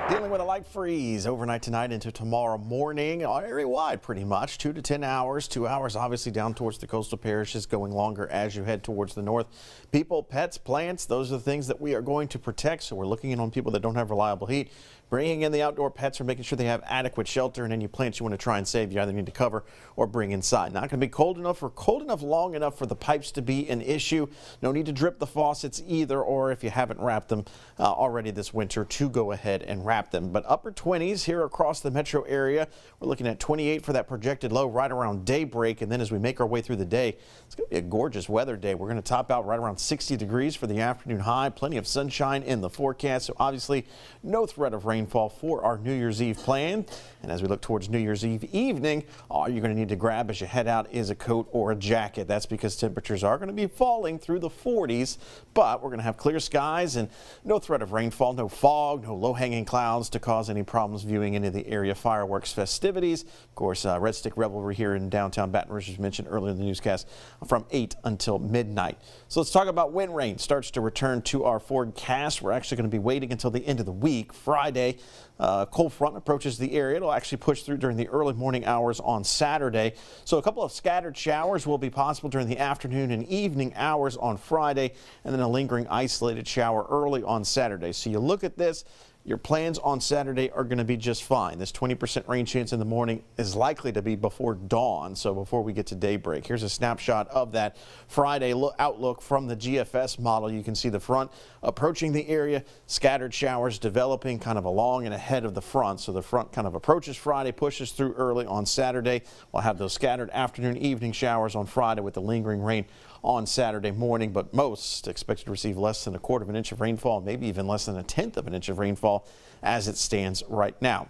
Dealing with a light freeze overnight tonight into tomorrow morning, area-wide pretty much, 2 to 10 hours. 2 hours obviously down towards the coastal parishes, going longer as you head towards the north. People, pets, plants, those are the things that we are going to protect. So we're looking in on people that don't have reliable heat, bringing in the outdoor pets or making sure they have adequate shelter, and any plants you want to try and save, you either need to cover or bring inside. Not going to be cold enough or cold enough long enough for the pipes to be an issue. No need to drip the faucets either, or if you haven't wrapped them already this winter, to go ahead and wrap them. But upper 20s here across the metro area. We're looking at 28 for that projected low right around daybreak, and then as we make our way through the day, it's going to be a gorgeous weather day. We're going to top out right around 60 degrees for the afternoon high. Plenty of sunshine in the forecast, so obviously no threat of rainfall for our New Year's Eve plan. And as we look towards New Year's Eve evening, all you're going to need to grab as you head out is a coat or a jacket. That's because temperatures are going to be falling through the 40s, but we're going to have clear skies and no threat of rainfall, no fog, no low-hanging clouds to cause any problems viewing any of the area fireworks festivities. Of course, Red Stick Revelry here in downtown Baton Rouge, as mentioned earlier in the newscast, from 8 until midnight. So let's talk about when rain starts to return to our forecast. We're actually going to be waiting until the end of the week. Friday, cold front approaches the area. It'll actually push through during the early morning hours on Saturday. So a couple of scattered showers will be possible during the afternoon and evening hours on Friday, and then a lingering isolated shower early on Saturday. So you look at this, your plans on Saturday are going to be just fine. This 20% rain chance in the morning is likely to be before dawn, so before we get to daybreak. Here's a snapshot of that Friday outlook from the GFS model. You can see the front approaching the area, scattered showers developing kind of along and ahead of the front. So the front kind of approaches Friday, pushes through early on Saturday. We'll have those scattered afternoon, evening showers on Friday with the lingering rain on Saturday morning, but most expected to receive less than 1/4 of an inch of rainfall, maybe even less than 1/10 of an inch of rainfall as it stands right now.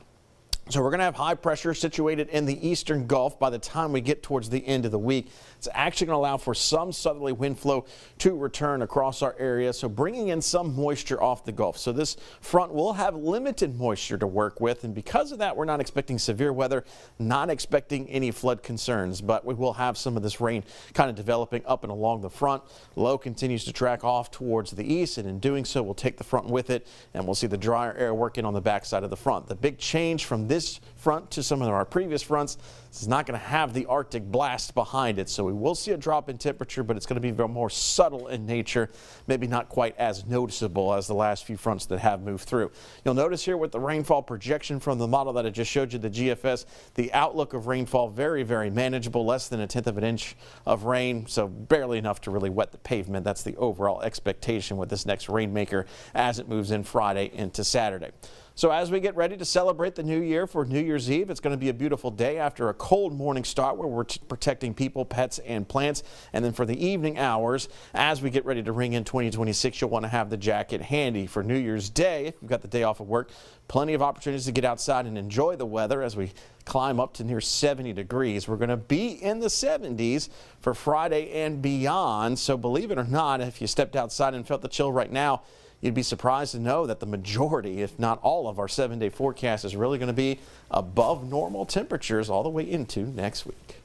So we're going to have high pressure situated in the eastern Gulf by the time we get towards the end of the week. It's actually going to allow for some southerly wind flow to return across our area, so bringing in some moisture off the Gulf. So this front will have limited moisture to work with, and because of that, we're not expecting severe weather, not expecting any flood concerns, but we will have some of this rain kind of developing up and along the front. Low continues to track off towards the east, and in doing so, we'll take the front with it, and we'll see the drier air working on the backside of the front. The big change from this front to some of our previous fronts is not going to have the Arctic blast behind it, so we will see a drop in temperature, but it's going to be more subtle in nature, maybe not quite as noticeable as the last few fronts that have moved through. You'll notice here with the rainfall projection from the model that I just showed you, the GFS, the outlook of rainfall very, very manageable, less than 1/10 of an inch of rain, so barely enough to really wet the pavement. That's the overall expectation with this next rainmaker as it moves in Friday into Saturday. So as we get ready to celebrate the new year for New Year's Eve, it's going to be a beautiful day after a cold morning start where we're protecting people, pets, and plants. And then for the evening hours, as we get ready to ring in 2026, you'll want to have the jacket handy for New Year's Day. If you've got the day off of work, plenty of opportunities to get outside and enjoy the weather as we climb up to near 70 degrees. We're going to be in the 70s for Friday and beyond. So believe it or not, if you stepped outside and felt the chill right now, you'd be surprised to know that the majority, if not all, of our 7-day forecast is really going to be above normal temperatures all the way into next week.